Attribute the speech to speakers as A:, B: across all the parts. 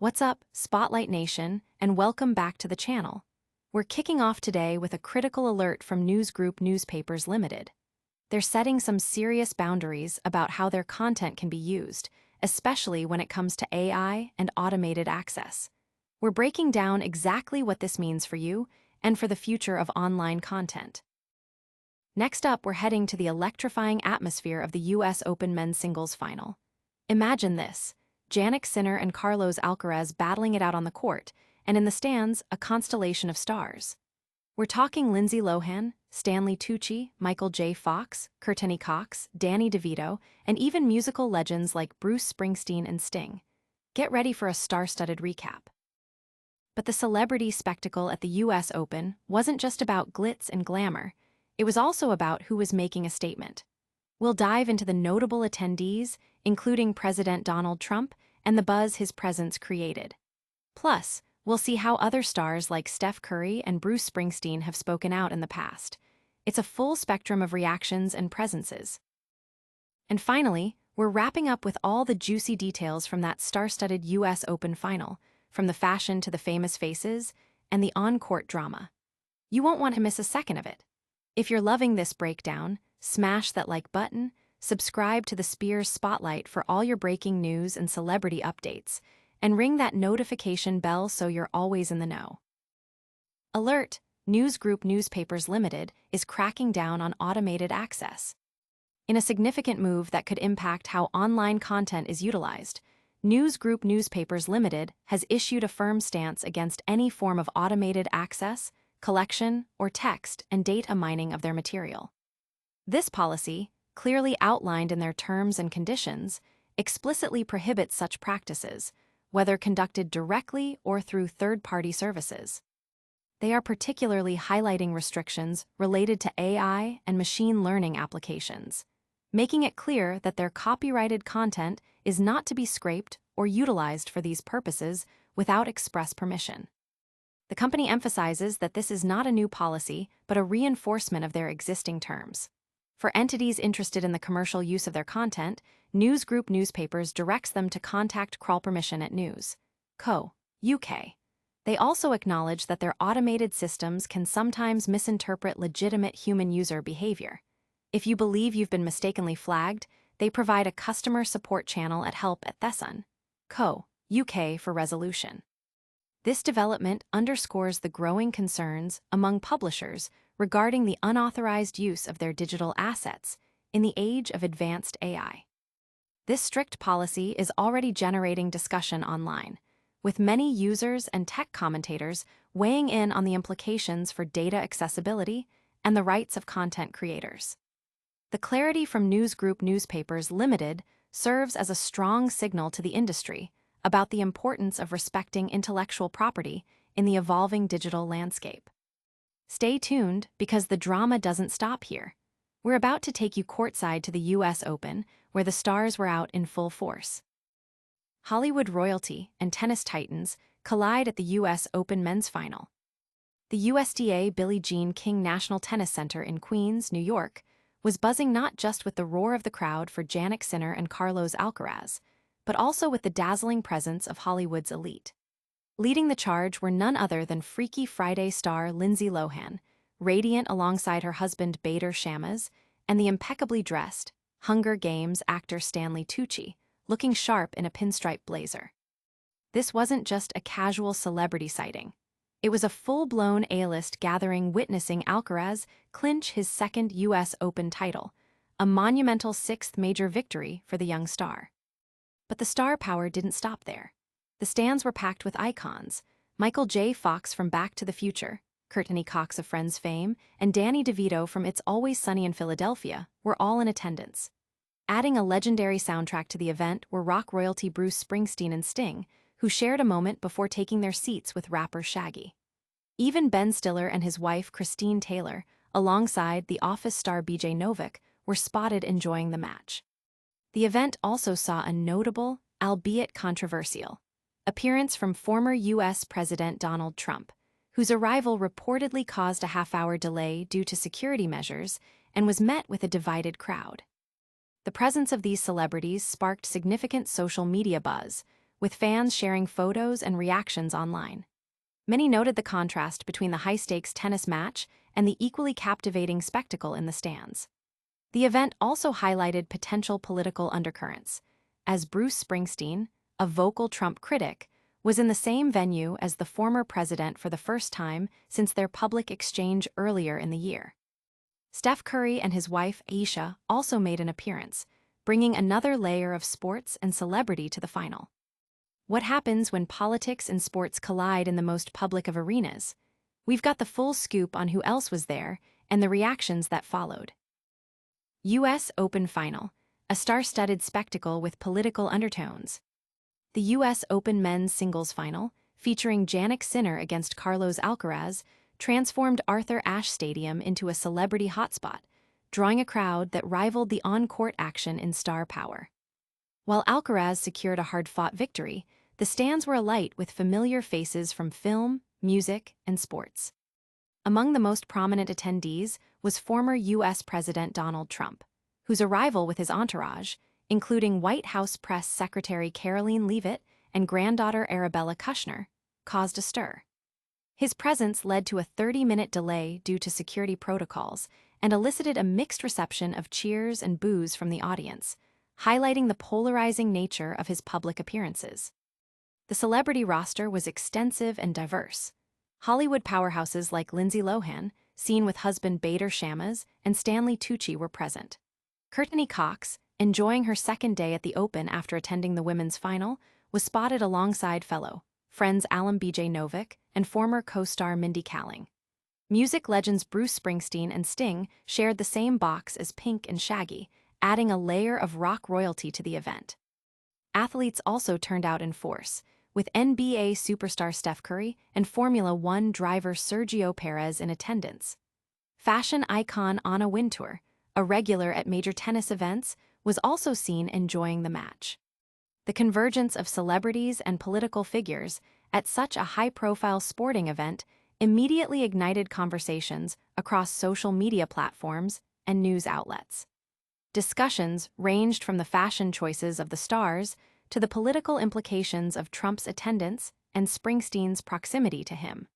A: What's up, Spotlight Nation, and welcome back to the channel. We're kicking off today with a critical alert from News Group Newspapers Limited. They're setting some serious boundaries about how their content can be used, especially when it comes to AI and automated access. We're breaking down exactly what this means for you and for the future of online content. Next up, we're heading to the electrifying atmosphere of the US Open men's singles final. Imagine this: Jannik Sinner and Carlos Alcaraz battling it out on the court, and in the stands, a constellation of stars. We're talking Lindsay Lohan, Stanley Tucci, Michael J. Fox, Courtney Cox, Danny DeVito, and even musical legends like Bruce Springsteen and Sting. Get ready for a star-studded recap. But the celebrity spectacle at the US Open wasn't just about glitz and glamour. It was also about who was making a statement. We'll dive into the notable attendees, including President Donald Trump, and the buzz his presence created. Plus, we'll see how other stars like Steph Curry and Bruce Springsteen have spoken out in the past. It's a full spectrum of reactions and presences. And finally, we're wrapping up with all the juicy details from that star-studded US Open final, from the fashion to the famous faces, and the on-court drama. You won't want to miss a second of it. If you're loving this breakdown, smash that like button, subscribe to the Spears Spotlight for all your breaking news and celebrity updates, and ring that notification bell so you're always in the know. Alert! News Group Newspapers Limited is cracking down on automated access. In a significant move that could impact how online content is utilized, News Group Newspapers Limited has issued a firm stance against any form of automated access, collection, or text and data mining of their material. This policy, clearly outlined in their terms and conditions, explicitly prohibits such practices, whether conducted directly or through third-party services. They are particularly highlighting restrictions related to AI and machine learning applications, making it clear that their copyrighted content is not to be scraped or utilized for these purposes without express permission. The company emphasizes that this is not a new policy, but a reinforcement of their existing terms. For entities interested in the commercial use of their content, News Group Newspapers directs them to contact Crawl Permission at News Co. UK. They also acknowledge that their automated systems can sometimes misinterpret legitimate human user behavior. If you believe you've been mistakenly flagged, they provide a customer support channel at help@Thesson Co. UK for resolution. This development underscores the growing concerns among publishers regarding the unauthorized use of their digital assets in the age of advanced AI. This strict policy is already generating discussion online, with many users and tech commentators weighing in on the implications for data accessibility and the rights of content creators. The clarity from News Group Newspapers Limited serves as a strong signal to the industry about the importance of respecting intellectual property in the evolving digital landscape. Stay tuned, because the drama doesn't stop here. We're about to take you courtside to the US Open, where the stars were out in full force. Hollywood royalty and tennis titans collide at the US Open men's final. The USDA Billie Jean King National Tennis Center in Queens, New York, was buzzing not just with the roar of the crowd for Jannik Sinner and Carlos Alcaraz, but also with the dazzling presence of Hollywood's elite. Leading the charge were none other than Freaky Friday star Lindsay Lohan, radiant alongside her husband Bader Shammas, and the impeccably dressed Hunger Games actor Stanley Tucci, looking sharp in a pinstripe blazer. This wasn't just a casual celebrity sighting. It was a full-blown A-list gathering witnessing Alcaraz clinch his second US Open title, a monumental sixth major victory for the young star. But the star power didn't stop there. The stands were packed with icons: Michael J. Fox from Back to the Future, Courtney Cox of Friends fame, and Danny DeVito from It's Always Sunny in Philadelphia were all in attendance. Adding a legendary soundtrack to the event were rock royalty Bruce Springsteen and Sting, who shared a moment before taking their seats with rapper Shaggy. Even Ben Stiller and his wife Christine Taylor, alongside The Office star BJ Novak, were spotted enjoying the match. The event also saw a notable, albeit controversial, appearance from former U.S. President Donald Trump, whose arrival reportedly caused a half-hour delay due to security measures and was met with a divided crowd. The presence of these celebrities sparked significant social media buzz, with fans sharing photos and reactions online. Many noted the contrast between the high-stakes tennis match and the equally captivating spectacle in the stands. The event also highlighted potential political undercurrents, as Bruce Springsteen, a vocal Trump critic, was in the same venue as the former president for the first time since their public exchange earlier in the year. Steph Curry and his wife, Aisha, also made an appearance, bringing another layer of sports and celebrity to the final. What happens when politics and sports collide in the most public of arenas? We've got the full scoop on who else was there and the reactions that followed. U.S. Open Final, a star-studded spectacle with political undertones. The U.S. Open Men's Singles Final, featuring Jannik Sinner against Carlos Alcaraz, transformed Arthur Ashe Stadium into a celebrity hotspot, drawing a crowd that rivaled the on-court action in star power. While Alcaraz secured a hard-fought victory, the stands were alight with familiar faces from film, music, and sports. Among the most prominent attendees was former U.S. President Donald Trump, whose arrival with his entourage, including White House Press Secretary Caroline Leavitt and granddaughter Arabella Kushner, caused a stir. His presence led to a 30-minute delay due to security protocols and elicited a mixed reception of cheers and boos from the audience, highlighting the polarizing nature of his public appearances. The celebrity roster was extensive and diverse. Hollywood powerhouses like Lindsay Lohan, seen with husband Bader Shammas, and Stanley Tucci were present. Courtney Cox, enjoying her second day at the Open after attending the women's final, was spotted alongside fellow friends Alan B.J. Novick and former co-star Mindy Kaling. Music legends Bruce Springsteen and Sting shared the same box as Pink and Shaggy, adding a layer of rock royalty to the event. Athletes also turned out in force, with NBA superstar Steph Curry and Formula One driver Sergio Perez in attendance. Fashion icon Anna Wintour, a regular at major tennis events, was also seen enjoying the match. The convergence of celebrities and political figures at such a high-profile sporting event immediately ignited conversations across social media platforms and news outlets. Discussions ranged from the fashion choices of the stars to the political implications of Trump's attendance and Springsteen's proximity to him.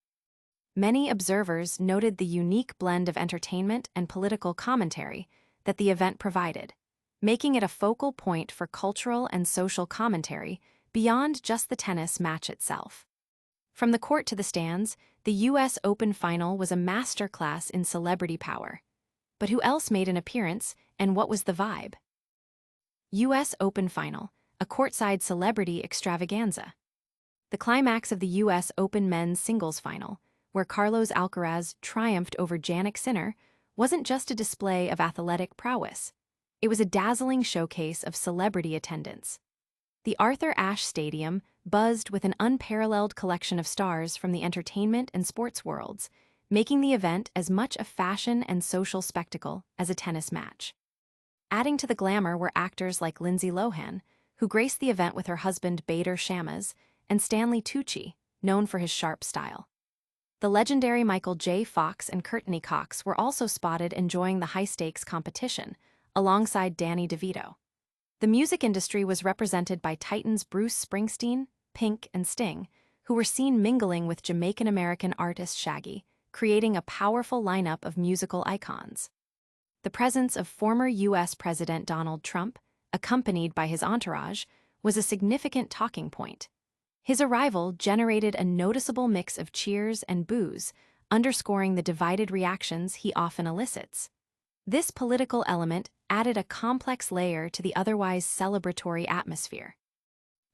A: Many observers noted the unique blend of entertainment and political commentary that the event provided, making it a focal point for cultural and social commentary beyond just the tennis match itself. From the court to the stands, the U.S. Open Final was a masterclass in celebrity power. But who else made an appearance, and what was the vibe? U.S. Open Final, a courtside celebrity extravaganza. The climax of the U.S. Open Men's Singles Final, where Carlos Alcaraz triumphed over Jannik Sinner, wasn't just a display of athletic prowess. It was a dazzling showcase of celebrity attendance. The Arthur Ashe Stadium buzzed with an unparalleled collection of stars from the entertainment and sports worlds, making the event as much a fashion and social spectacle as a tennis match. Adding to the glamour were actors like Lindsay Lohan, who graced the event with her husband Bader Shammas, and Stanley Tucci, known for his sharp style. The legendary Michael J. Fox and Courtney Cox were also spotted enjoying the high-stakes competition, alongside Danny DeVito. The music industry was represented by titans Bruce Springsteen, Pink, and Sting, who were seen mingling with Jamaican-American artist Shaggy, creating a powerful lineup of musical icons. The presence of former U.S. President Donald Trump, accompanied by his entourage, was a significant talking point. His arrival generated a noticeable mix of cheers and boos, underscoring the divided reactions he often elicits. This political element added a complex layer to the otherwise celebratory atmosphere.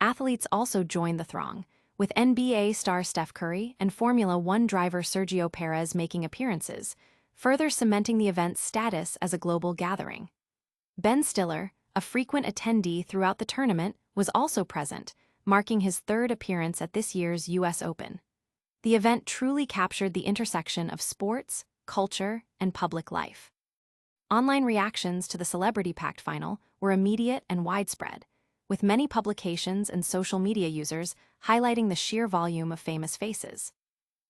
A: Athletes also joined the throng, with NBA star Steph Curry and Formula One driver Sergio Perez making appearances, further cementing the event's status as a global gathering. Ben Stiller, a frequent attendee throughout the tournament, was also present, marking his third appearance at this year's U.S. Open. The event truly captured the intersection of sports, culture, and public life. Online reactions to the celebrity-packed final were immediate and widespread, with many publications and social media users highlighting the sheer volume of famous faces.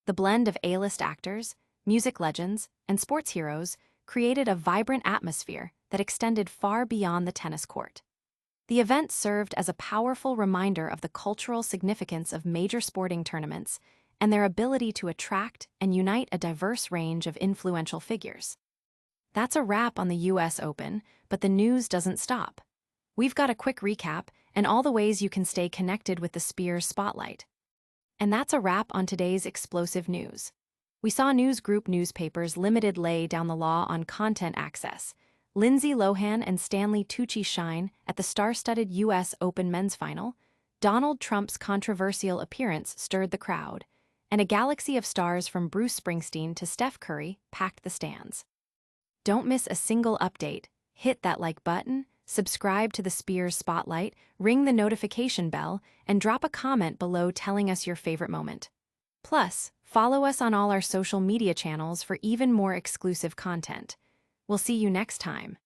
A: The blend of A-list actors, music legends, and sports heroes created a vibrant atmosphere that extended far beyond the tennis court. The event served as a powerful reminder of the cultural significance of major sporting tournaments and their ability to attract and unite a diverse range of influential figures. That's a wrap on the US Open, but the news doesn't stop. We've got a quick recap and all the ways you can stay connected with the Spears Spotlight. And that's a wrap on today's explosive news. We saw news group newspapers limited lay down the law on content access. Lindsay Lohan and Stanley Tucci shine at the star-studded US Open men's final. Donald Trump's controversial appearance stirred the crowd, and a galaxy of stars from Bruce Springsteen to Steph Curry packed the stands. Don't miss a single update. Hit that like button, subscribe to the Spears Spotlight, ring the notification bell, and drop a comment below telling us your favorite moment. Plus, follow us on all our social media channels for even more exclusive content. We'll see you next time.